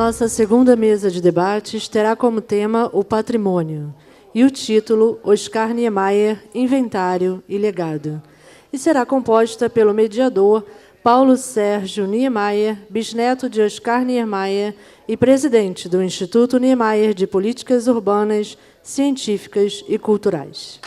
nossa segunda mesa de debates terá como tema o patrimônio e o título Oscar Niemeyer, Inventário e Legado, e será composta pelo mediador Paulo Sérgio Niemeyer, bisneto de Oscar Niemeyer e presidente do Instituto Niemeyer de Políticas Urbanas, Científicas e Culturais.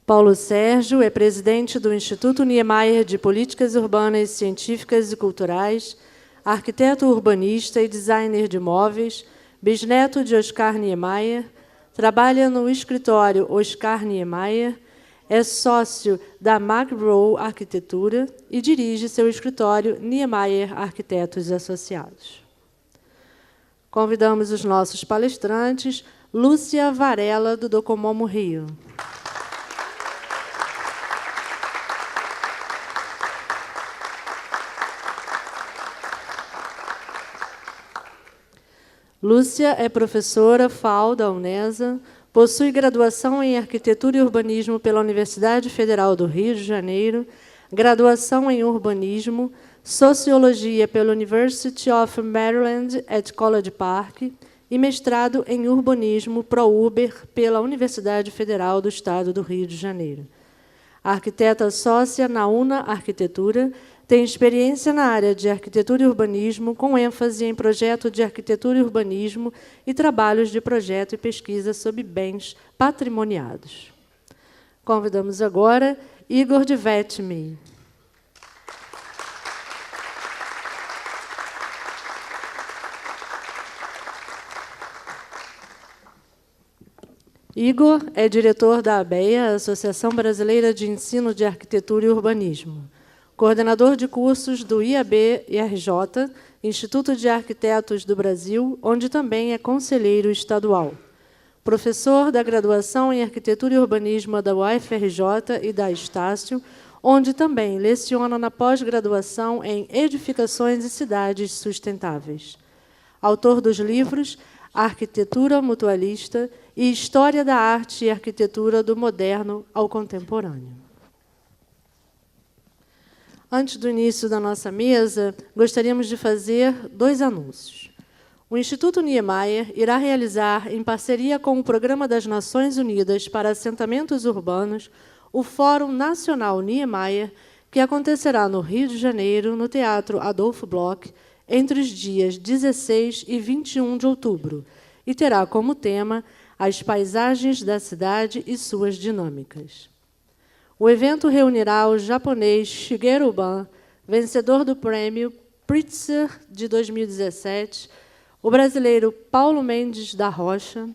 Paulo Sérgio é presidente do Instituto Niemeyer de Políticas Urbanas, Científicas e Culturais, arquiteto urbanista e designer de móveis, bisneto de Oscar Niemeyer, trabalha no escritório Oscar Niemeyer, é sócio da McGraw Arquitetura e dirige seu escritório Niemeyer Arquitetos Associados. Convidamos os nossos palestrantes, Lúcia Varela, do Docomomo Rio. Lúcia é professora FAU da Unesa, possui graduação em Arquitetura e Urbanismo pela Universidade Federal do Rio de Janeiro, graduação em Urbanismo, Sociologia pela University of Maryland at College Park e mestrado em Urbanismo ProUber pela Universidade Federal do Estado do Rio de Janeiro. Arquiteta sócia na UNA Arquitetura, tem experiência na área de arquitetura e urbanismo, com ênfase em projeto de arquitetura e urbanismo e trabalhos de projeto e pesquisa sobre bens patrimoniados. Convidamos agora Igor Dvetmi. Igor é diretor da ABEA, Associação Brasileira de Ensino de Arquitetura e Urbanismo, coordenador de cursos do IAB-IRJ, Instituto de Arquitetos do Brasil, onde também é conselheiro estadual. Professor da graduação em Arquitetura e Urbanismo da UFRJ e da Estácio, onde também leciona na pós-graduação em Edificações e Cidades Sustentáveis. Autor dos livros Arquitetura Mutualista e História da Arte e Arquitetura do Moderno ao Contemporâneo. Antes do início da nossa mesa, gostaríamos de fazer 2 anúncios. O Instituto Niemeyer irá realizar, em parceria com o Programa das Nações Unidas para Assentamentos Urbanos, o Fórum Nacional Niemeyer, que acontecerá no Rio de Janeiro, no Teatro Adolfo Bloch, entre os dias 16 e 21 de outubro, e terá como tema as paisagens da cidade e suas dinâmicas. O evento reunirá o japonês Shigeru Ban, vencedor do prêmio Pritzker de 2017, o brasileiro Paulo Mendes da Rocha,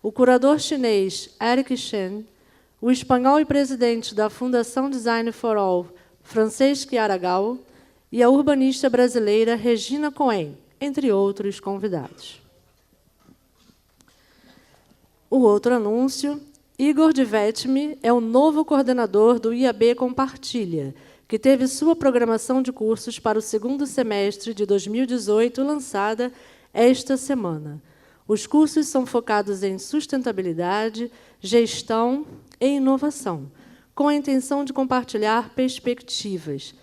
o curador chinês Eric Chen, o espanhol e presidente da Fundação Design for All, Francesc Aragão, e a urbanista brasileira Regina Cohen, entre outros convidados. O outro anúncio: Igor Dvetmi é o novo coordenador do IAB Compartilha, que teve sua programação de cursos para o 2º semestre de 2018 lançada esta semana. Os cursos são focados em sustentabilidade, gestão e inovação, com a intenção de compartilhar perspectivas.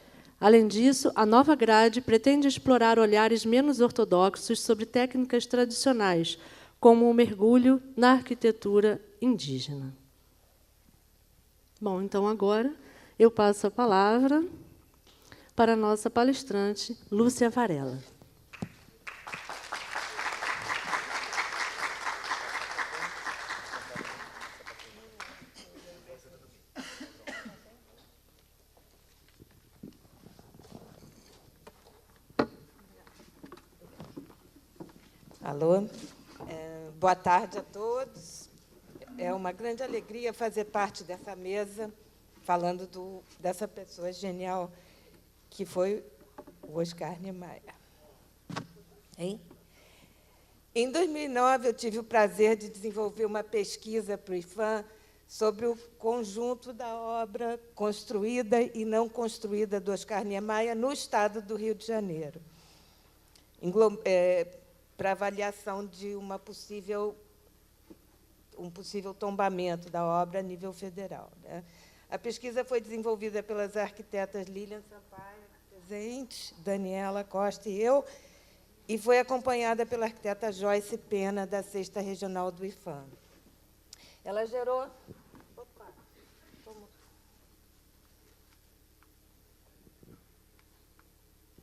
Além disso, a nova grade pretende explorar olhares menos ortodoxos sobre técnicas tradicionais, como o mergulho na arquitetura indígena. Bom, então agora eu passo a palavra para a nossa palestrante, Lúcia Varela. Alô? Boa tarde a todos. É uma grande alegria fazer parte dessa mesa, falando dessa pessoa genial que foi o Oscar Niemeyer. Hein? Em 2009, eu tive o prazer de desenvolver uma pesquisa para o IFAM sobre o conjunto da obra construída e não construída do Oscar Niemeyer no estado do Rio de Janeiro. para avaliação de um possível tombamento da obra a nível federal, né? A pesquisa foi desenvolvida pelas arquitetas Lilian Sampaio, presente, Daniela Costa e eu, e foi acompanhada pela arquiteta Joyce Pena, da 6ª Regional do IFAM. Ela gerou...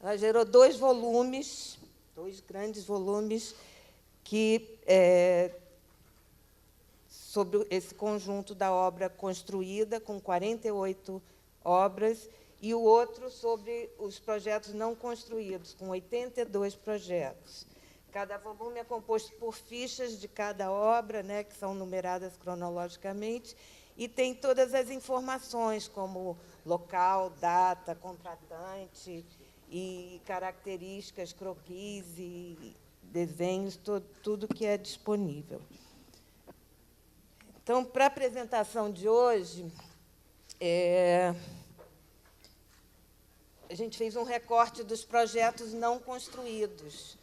Ela gerou 2 volumes, 2 grandes volumes, sobre esse conjunto da obra construída, com 48 obras, e o outro sobre os projetos não construídos, com 82 projetos. Cada volume é composto por fichas de cada obra, né, que são numeradas cronologicamente, e tem todas as informações, como local, data, contratante, e características, croquis e desenhos, tudo que é disponível. Então, para a apresentação de hoje, a gente fez um recorte dos projetos não construídos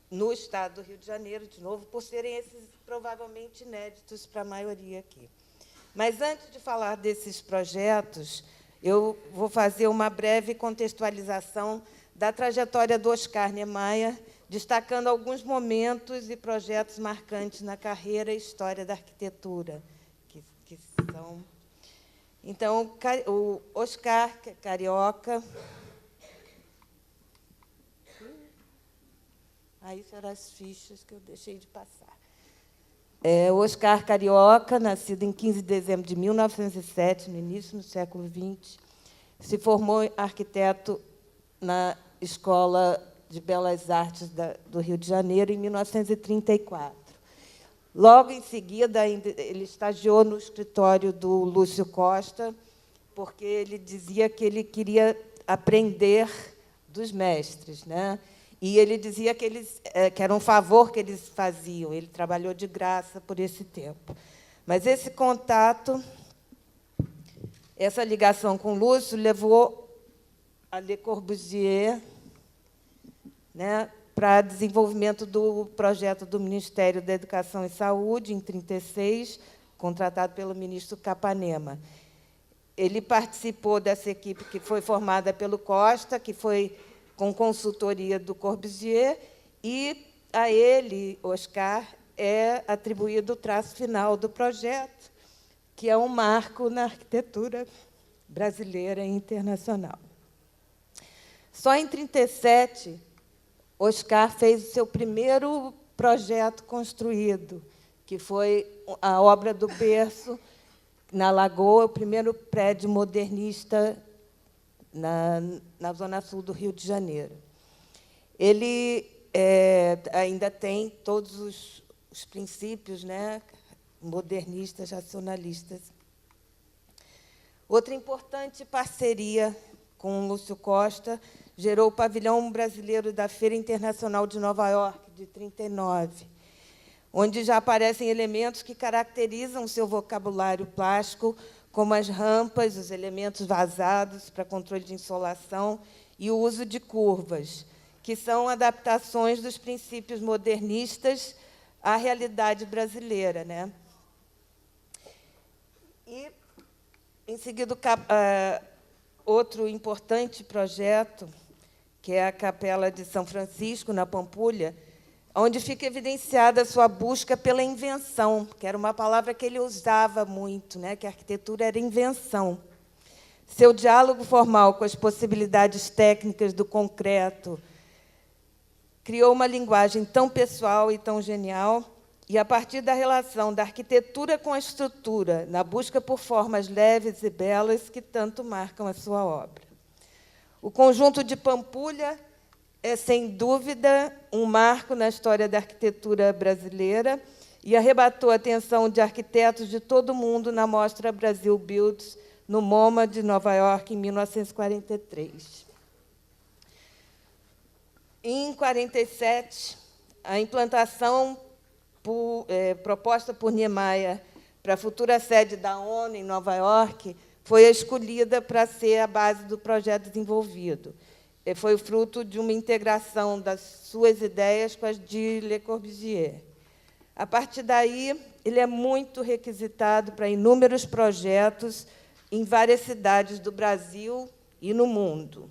no Estado do Rio de Janeiro, de novo, por serem esses provavelmente inéditos para a maioria aqui. Mas, antes de falar desses projetos, eu vou fazer uma breve contextualização da trajetória do Oscar Niemeyer, destacando alguns momentos e projetos marcantes na carreira e história da arquitetura, que são... Então, o Oscar, que é carioca... Isso eram as fichas que eu deixei de passar. O Oscar carioca, nascido em 15 de dezembro de 1907, no início do século XX, se formou arquiteto na Escola de Belas Artes do Rio de Janeiro, em 1934. Logo em seguida, ele estagiou no escritório do Lúcio Costa, porque ele dizia que ele queria aprender dos mestres, né? E ele dizia que era um favor que eles faziam. Ele trabalhou de graça por esse tempo. Mas esse contato, essa ligação com o Lúcio, levou a Le Corbusier, né, para desenvolvimento do projeto do Ministério da Educação e Saúde, em 1936, contratado pelo ministro Capanema. Ele participou dessa equipe que foi formada pelo Costa, que foi com consultoria do Corbusier, e a ele, Oscar, é atribuído o traço final do projeto, que é um marco na arquitetura brasileira e internacional. Só em 1937, Oscar fez o seu primeiro projeto construído, que foi a obra do Berço, na Lagoa, o primeiro prédio modernista na Zona Sul do Rio de Janeiro. Ele ainda tem todos os princípios, né, modernistas, racionalistas. Outra importante parceria com o Lúcio Costa gerou o Pavilhão Brasileiro da Feira Internacional de Nova York, de 1939, onde já aparecem elementos que caracterizam o seu vocabulário plástico, como as rampas, os elementos vazados para controle de insolação e o uso de curvas, que são adaptações dos princípios modernistas à realidade brasileira, né? E, em seguida, outro importante projeto, que é a Capela de São Francisco, na Pampulha, onde fica evidenciada a sua busca pela invenção, que era uma palavra que ele usava muito, né, que a arquitetura era invenção. Seu diálogo formal com as possibilidades técnicas do concreto criou uma linguagem tão pessoal e tão genial, e, a partir da relação da arquitetura com a estrutura, na busca por formas leves e belas que tanto marcam a sua obra. O conjunto de Pampulha é, sem dúvida, um marco na história da arquitetura brasileira e arrebatou a atenção de arquitetos de todo o mundo na Mostra Brasil Builds, no MoMA de Nova York, em 1943. Em 1947, a implantação proposta por Niemeyer para a futura sede da ONU, em Nova York, foi a escolhida para ser a base do projeto desenvolvido, foi fruto de uma integração das suas ideias com as de Le Corbusier. A partir daí, ele é muito requisitado para inúmeros projetos em várias cidades do Brasil e no mundo.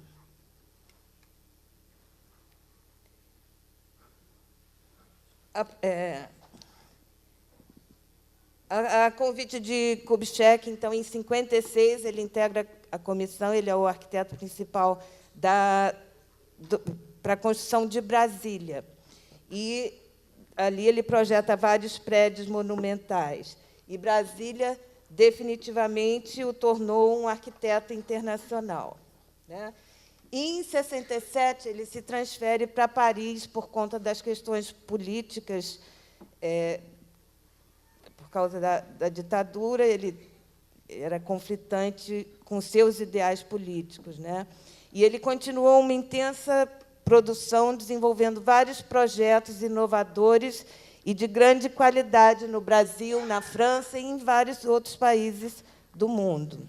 A convite de Kubitschek, então, em 56, ele integra a comissão, ele é o arquiteto principal para a construção de Brasília. E ali ele projeta vários prédios monumentais. E Brasília definitivamente o tornou um arquiteto internacional, né? E, em 67, ele se transfere para Paris por conta das questões políticas, por causa da ditadura. Ele era conflitante com seus ideais políticos, né? E ele continuou uma intensa produção, desenvolvendo vários projetos inovadores e de grande qualidade no Brasil, na França e em vários outros países do mundo.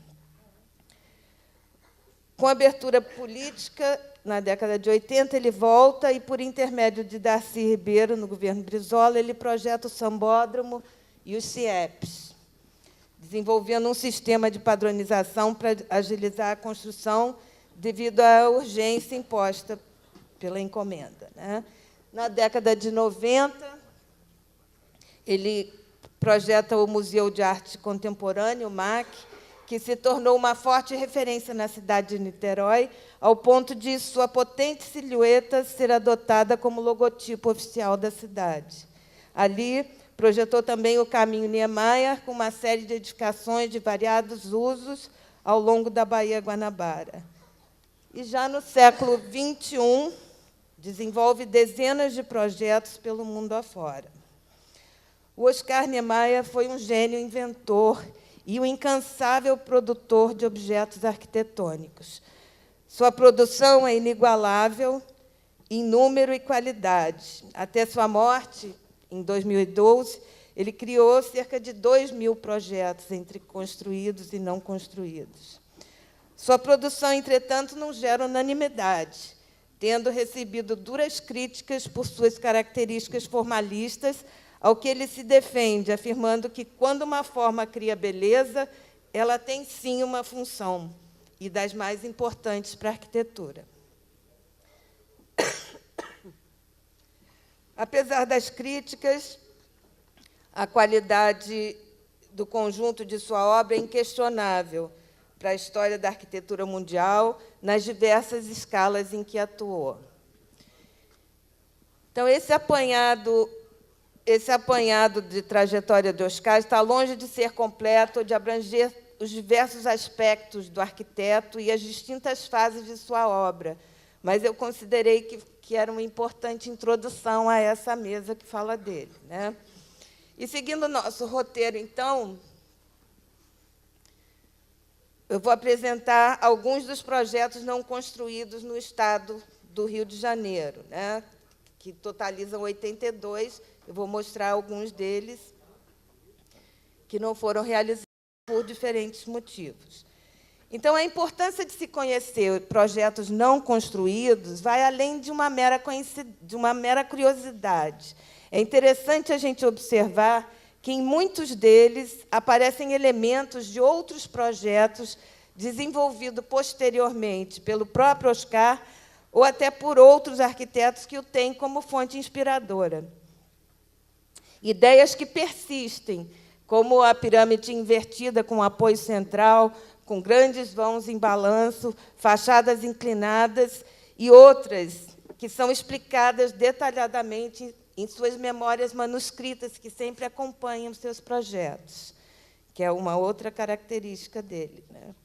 Com abertura política, na década de 80, ele volta e, por intermédio de Darcy Ribeiro, no governo Brizola, ele projeta o Sambódromo e os CIEPs, desenvolvendo um sistema de padronização para agilizar a construção devido à urgência imposta pela encomenda, né? Na década de 90, ele projeta o Museu de Arte Contemporânea, o MAC, que se tornou uma forte referência na cidade de Niterói, ao ponto de sua potente silhueta ser adotada como logotipo oficial da cidade. Ali, projetou também o Caminho Niemeyer, com uma série de edificações de variados usos ao longo da Baía Guanabara. E, já no século XXI, desenvolve dezenas de projetos pelo mundo afora. O Oscar Niemeyer foi um gênio inventor e um incansável produtor de objetos arquitetônicos. Sua produção é inigualável em número e qualidade. Até sua morte, em 2012, ele criou cerca de 2.000 projetos, entre construídos e não construídos. Sua produção, entretanto, não gera unanimidade, tendo recebido duras críticas por suas características formalistas, ao que ele se defende, afirmando que, quando uma forma cria beleza, ela tem, sim, uma função, e das mais importantes para a arquitetura. Apesar das críticas, a qualidade do conjunto de sua obra é inquestionável para a história da arquitetura mundial, nas diversas escalas em que atuou. Então, esse apanhado de trajetória de Oscar está longe de ser completo, de abranger os diversos aspectos do arquiteto e as distintas fases de sua obra, mas eu considerei que era uma importante introdução a essa mesa que fala dele, né? E, seguindo o nosso roteiro, então, eu vou apresentar alguns dos projetos não construídos no Estado do Rio de Janeiro, né, que totalizam 82. Eu vou mostrar alguns deles que não foram realizados por diferentes motivos. Então, a importância de se conhecer projetos não construídos vai além de uma mera curiosidade. É interessante a gente observar que, em muitos deles, aparecem elementos de outros projetos desenvolvidos posteriormente pelo próprio Oscar ou até por outros arquitetos que o têm como fonte inspiradora. Ideias que persistem, como a pirâmide invertida com apoio central, com grandes vãos em balanço, fachadas inclinadas, e outras que são explicadas detalhadamente em suas memórias manuscritas, que sempre acompanham os seus projetos, que é uma outra característica dele, né?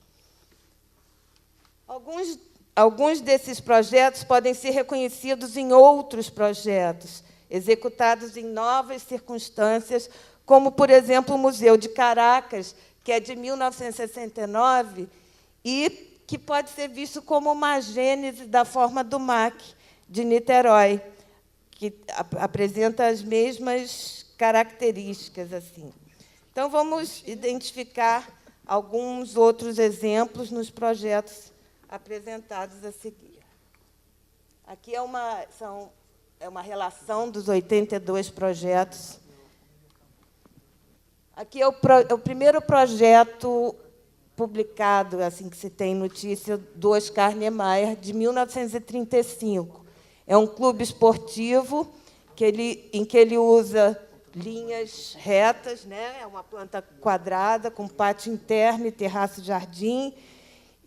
Alguns desses projetos podem ser reconhecidos em outros projetos, executados em novas circunstâncias, como, por exemplo, o Museu de Caracas, que é de 1969, e que pode ser visto como uma gênese da forma do MAC de Niterói, que apresenta as mesmas características, assim. Então, vamos identificar alguns outros exemplos nos projetos apresentados a seguir. Aqui é uma relação dos 82 projetos. Aqui é o primeiro projeto publicado, assim que se tem notícia, do Oscar Niemeyer, de 1935. É um clube esportivo em que ele usa linhas retas, né? É uma planta quadrada, com pátio interno e terraço-jardim,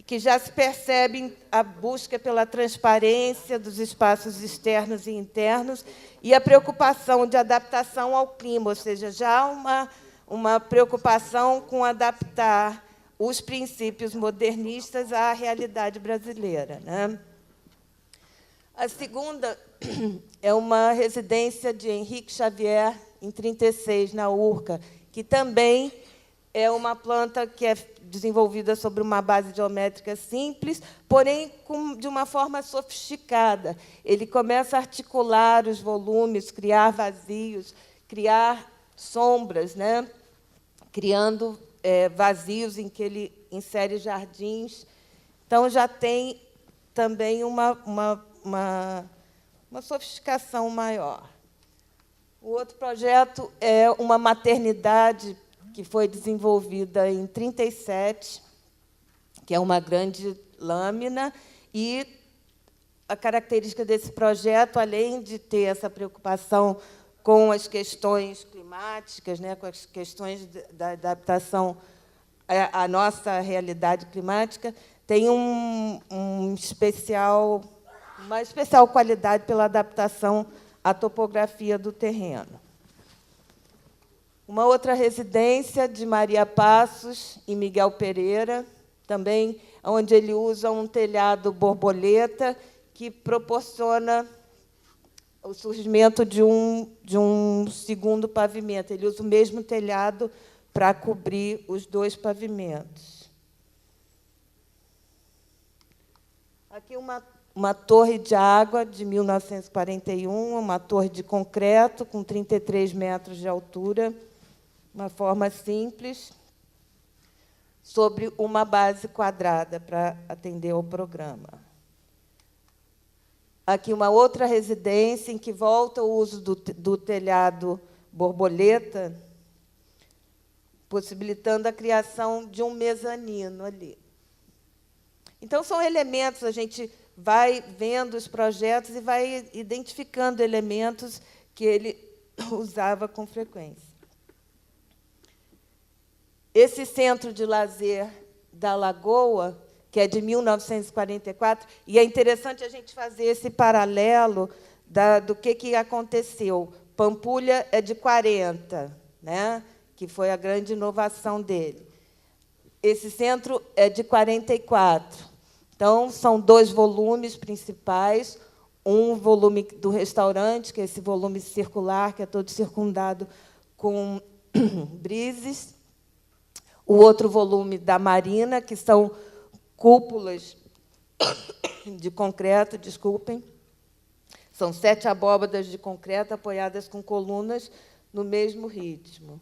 que já se percebe a busca pela transparência dos espaços externos e internos e a preocupação de adaptação ao clima, ou seja, já uma preocupação com adaptar os princípios modernistas à realidade brasileira, né? A segunda é uma residência de Henrique Xavier, em 36, na Urca, que também é uma planta que é desenvolvida sobre uma base geométrica simples, porém de uma forma sofisticada. Ele começa a articular os volumes, criar vazios, criar sombras, né? Criando vazios em que ele insere jardins. Então, já tem também uma sofisticação maior. O outro projeto é uma maternidade que foi desenvolvida em 37, que é uma grande lâmina, e a característica desse projeto, além de ter essa preocupação com as questões climáticas, né, com as questões da adaptação à nossa realidade climática, tem uma especial qualidade pela adaptação à topografia do terreno. Uma outra residência de Maria Passos e Miguel Pereira, também onde ele usa um telhado borboleta que proporciona o surgimento de um segundo pavimento. Ele usa o mesmo telhado para cobrir os dois pavimentos. Aqui uma torre de água de 1941, uma torre de concreto com 33 metros de altura, uma forma simples, sobre uma base quadrada para atender ao programa. Aqui uma outra residência em que volta o uso do telhado borboleta, possibilitando a criação de um mezanino ali. Então, são elementos, a gente vai vendo os projetos e vai identificando elementos que ele usava com frequência. Esse centro de lazer da Lagoa, que é de 1944, e é interessante a gente fazer esse paralelo do que aconteceu. Pampulha é de 40, né, que foi a grande inovação dele. Esse centro é de 44. Então, são 2 volumes principais, um volume do restaurante, que é esse volume circular, que é todo circundado com brises, o outro volume da Marina, que são cúpulas de concreto, desculpem, são 7 abóbadas de concreto apoiadas com colunas no mesmo ritmo.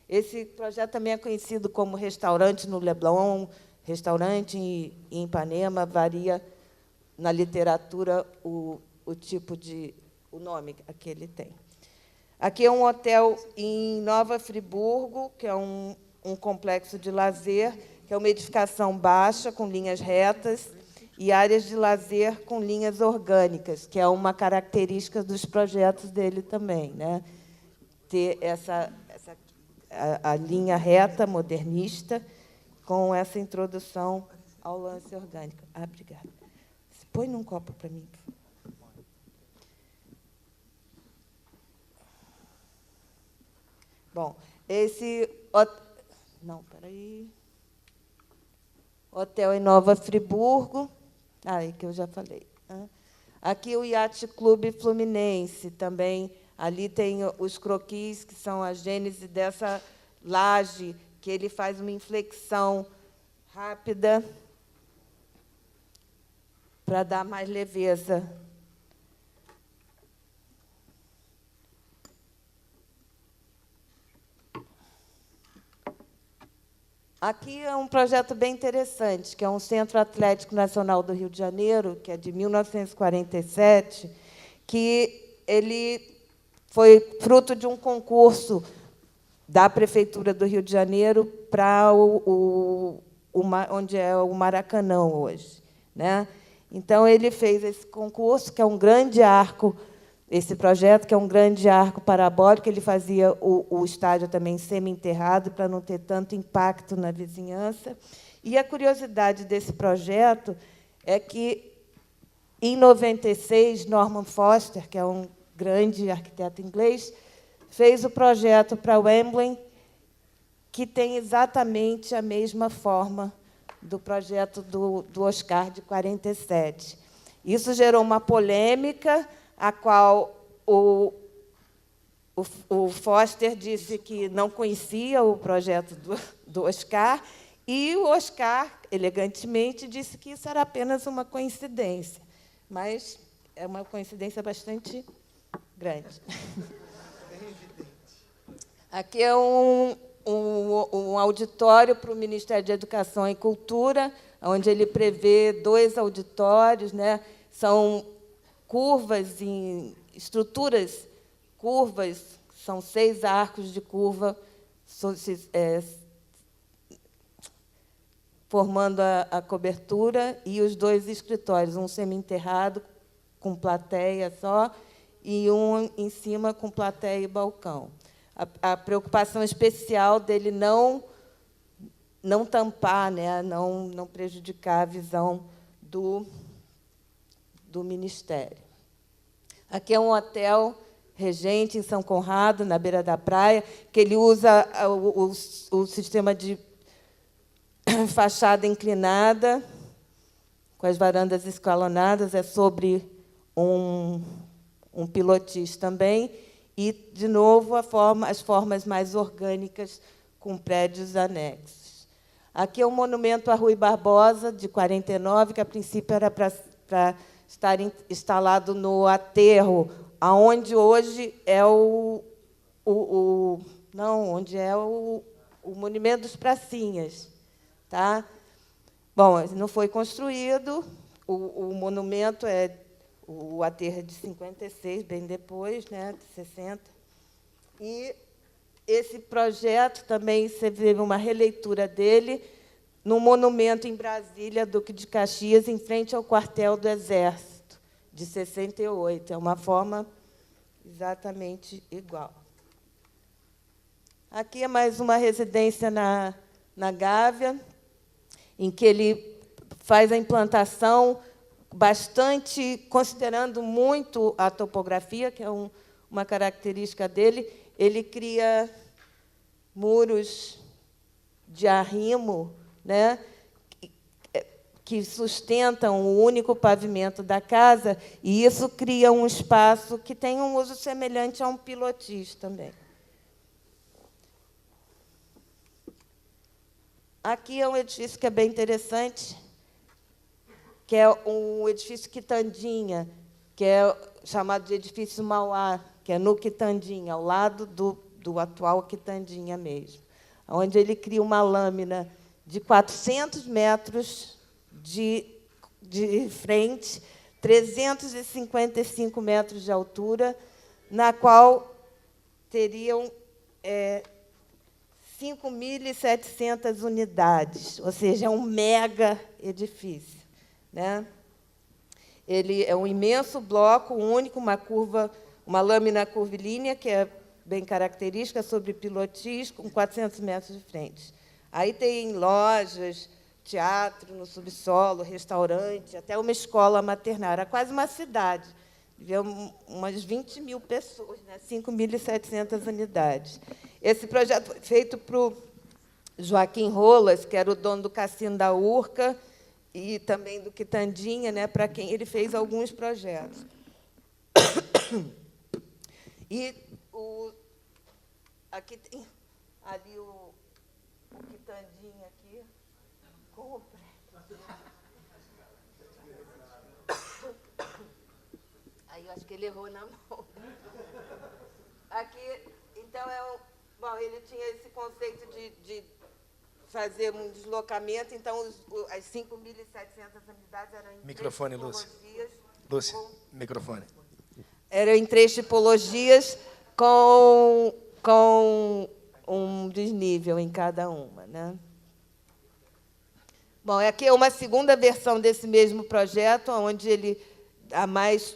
Esse projeto também é conhecido como restaurante no Leblon, restaurante em Ipanema, varia na literatura o nome que ele tem. Aqui é um hotel em Nova Friburgo, que é um complexo de lazer, que é uma edificação baixa, com linhas retas, e áreas de lazer com linhas orgânicas, que é uma característica dos projetos dele também, né? Ter a linha reta, modernista, com essa introdução ao lance orgânico. Obrigada. Põe num copo para mim, por favor. Bom, esse... Não, espera aí. Hotel em Nova Friburgo. Aí que eu já falei. Aqui o Yacht Clube Fluminense, também. Ali tem os croquis, que são a gênese dessa laje, que ele faz uma inflexão rápida para dar mais leveza. Aqui é um projeto bem interessante, que é um Centro Atlético Nacional do Rio de Janeiro, que é de 1947, que ele foi fruto de um concurso da Prefeitura do Rio de Janeiro para onde é o Maracanã hoje, né? Então, ele fez esse concurso, que é um grande arco, esse projeto, que é um grande arco parabólico. Ele fazia o estádio também semi-enterrado, para não ter tanto impacto na vizinhança. E a curiosidade desse projeto é que, em 96, Norman Foster, que é um grande arquiteto inglês, fez o projeto para Wembley, que tem exatamente a mesma forma do projeto do Oscar, de 47. Isso gerou uma polêmica, a qual o Foster disse que não conhecia o projeto do Oscar, e o Oscar, elegantemente, disse que isso era apenas uma coincidência, mas é uma coincidência bastante grande. Aqui é um auditório para o Ministério de Educação e Cultura, onde ele prevê 2 auditórios, né? São curvas em estruturas curvas, são 6 arcos de curva formando a cobertura, e os 2 escritórios, um semi-enterrado com plateia só e um em cima com plateia e balcão. A preocupação especial dele não tampar, né, não prejudicar a visão do Ministério. Aqui é um hotel Regente, em São Conrado, na beira da praia, que ele usa o sistema de fachada inclinada, com as varandas escalonadas, é sobre um pilotis também, e, de novo, as formas mais orgânicas, com prédios anexos. Aqui é um monumento a Rui Barbosa, de 49, que, a princípio, era para estar instalado no aterro, aonde hoje é o Monumento dos Pracinhas. Tá? Bom, não foi construído, o monumento o aterro é de 56, bem depois, né, de 60. E esse projeto também, você vê uma releitura dele no monumento em Brasília, Duque de Caxias, em frente ao quartel do Exército, de 68. É uma forma exatamente igual. Aqui é mais uma residência na Gávea, em que ele faz a implantação bastante, considerando muito a topografia, que é uma característica dele. Ele cria muros de arrimo, né, que sustentam o único pavimento da casa, e isso cria um espaço que tem um uso semelhante a um pilotis também. Aqui é um edifício que é bem interessante, que é um edifício Quitandinha, que é chamado de edifício Mauá, que é no Quitandinha, ao lado do atual Quitandinha mesmo, onde ele cria uma lâmina de 400 metros de frente, 355 metros de altura, na qual teriam 5.700 unidades, ou seja, é um mega edifício, né? Ele é um imenso bloco único, uma lâmina curvilínea, que é bem característica, sobre pilotis, com 400 metros de frente. Aí tem lojas, teatro no subsolo, restaurante, até uma escola maternal. Era quase uma cidade. Havia umas 20 mil pessoas, né? 5.700 unidades. Esse projeto foi feito para o Joaquim Rolas, que era o dono do Cassino da Urca, e também do Quitandinha, né, para quem ele fez alguns projetos. E aqui tem ali o Quitandinha aqui. Compra. Aí eu acho que ele errou na mão. Aqui, então, bom, ele tinha esse conceito de fazer um deslocamento, então as 5.700 unidades eram em Microfone, três Lúcia. tipologias. Lúcia, microfone. Eram em 3 tipologias com um desnível em cada uma, né? Bom, aqui é uma segunda versão desse mesmo projeto, onde ele dá mais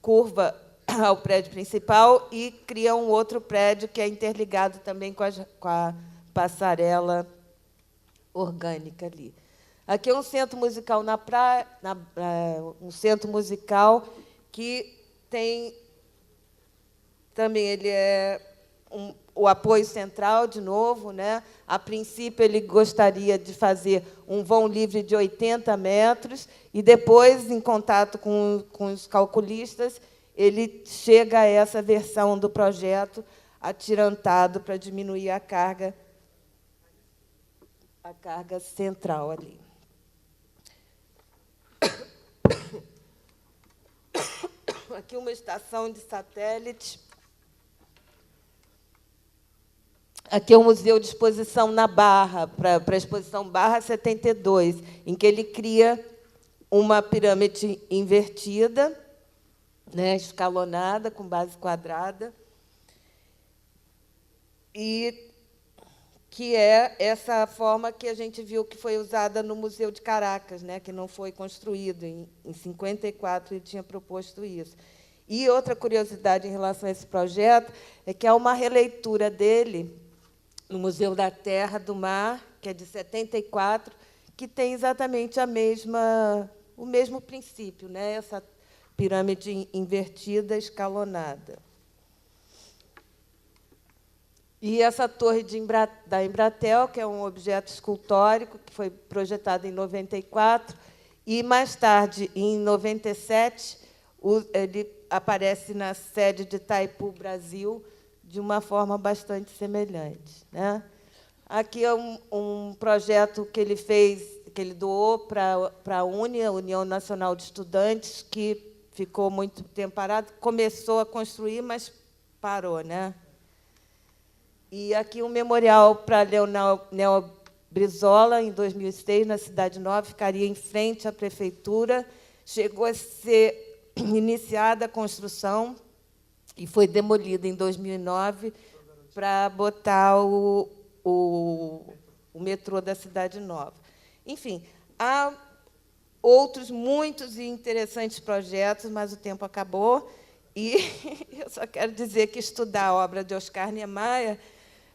curva ao prédio principal e cria um outro prédio que é interligado também com a passarela orgânica ali. Aqui é um centro musical na praia, um centro musical que tem também, ele é o apoio central, de novo, né? A princípio, ele gostaria de fazer um vão livre de 80 metros e, depois, em contato com os calculistas, ele chega a essa versão do projeto atirantado para diminuir a carga central ali. Aqui uma estação de satélite. Aqui é o Museu de Exposição na Barra, para a exposição Barra 72, em que ele cria uma pirâmide invertida, né, escalonada, com base quadrada, e que é essa forma que a gente viu que foi usada no Museu de Caracas, né, que não foi construído. Em 54, ele tinha proposto isso. E outra curiosidade em relação a esse projeto é que há uma releitura dele no Museu da Terra do Mar, que é de 74, que tem exatamente o mesmo princípio, né, essa pirâmide invertida, escalonada. E essa torre da Embratel, que é um objeto escultórico, que foi projetado em 94, e, mais tarde, em 97, ele aparece na sede de Itaipu, Brasil, de uma forma bastante semelhante, né? Aqui é um projeto que ele fez, que ele doou para a União Nacional de Estudantes, que ficou muito tempo parado, começou a construir, mas parou, né? E aqui um memorial para Leonel Brizola, em 2006, na Cidade Nova, ficaria em frente à prefeitura. Chegou a ser iniciada a construção e foi demolida em 2009 para botar o metrô da Cidade Nova. Enfim, há outros muitos e interessantes projetos, mas o tempo acabou. E eu só quero dizer que estudar a obra de Oscar Niemeyer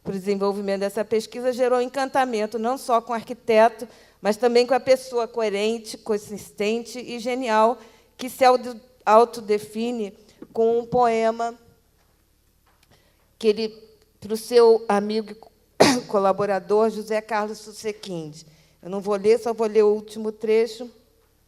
para o desenvolvimento dessa pesquisa gerou encantamento, não só com o arquiteto, mas também com a pessoa coerente, consistente e genial, que se autodefine com um poema que ele, para o seu amigo e colaborador, José Carlos Susequinde. Eu não vou ler, só vou ler o último trecho,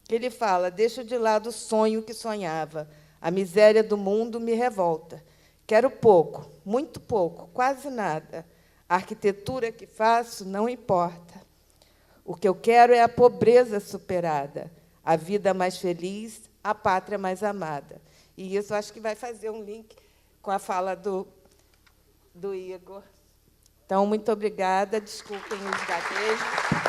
que ele fala: deixo de lado o sonho que sonhava, a miséria do mundo me revolta. Quero pouco, muito pouco, quase nada. A arquitetura que faço não importa. O que eu quero é a pobreza superada, a vida mais feliz, a pátria mais amada. E isso acho que vai fazer um link com a fala do Igor. Então, muito obrigada. Desculpem os gaguejos.